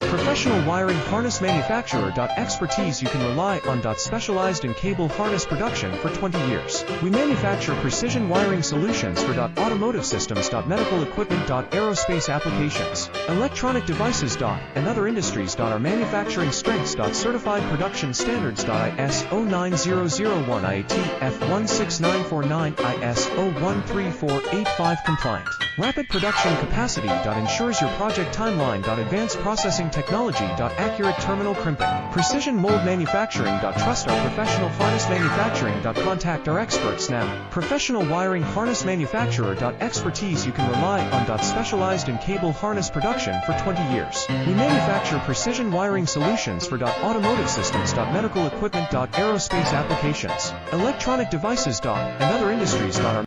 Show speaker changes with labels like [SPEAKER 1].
[SPEAKER 1] Professional wiring harness manufacturer. Expertise you can rely on. Specialized in cable harness production for 20 years. We manufacture precision wiring solutions for automotive systems. Medical equipment. Aerospace applications, electronic devices. And other industries. Our manufacturing strengths. Certified production standards. ISO 9001 IATF 16949 ISO 13485 compliant. Rapid production capacity. Ensures your project timeline. Advanced processing technology. Accurate terminal crimping. Precision mold manufacturing. Trust our professional harness manufacturing. Contact our experts now. Professional wiring harness manufacturer. Expertise you can rely on. Specialized in cable harness production for 20 years. We manufacture precision wiring solutions for automotive systems. Medical equipment. Aerospace applications, electronic devices. And other industries. Our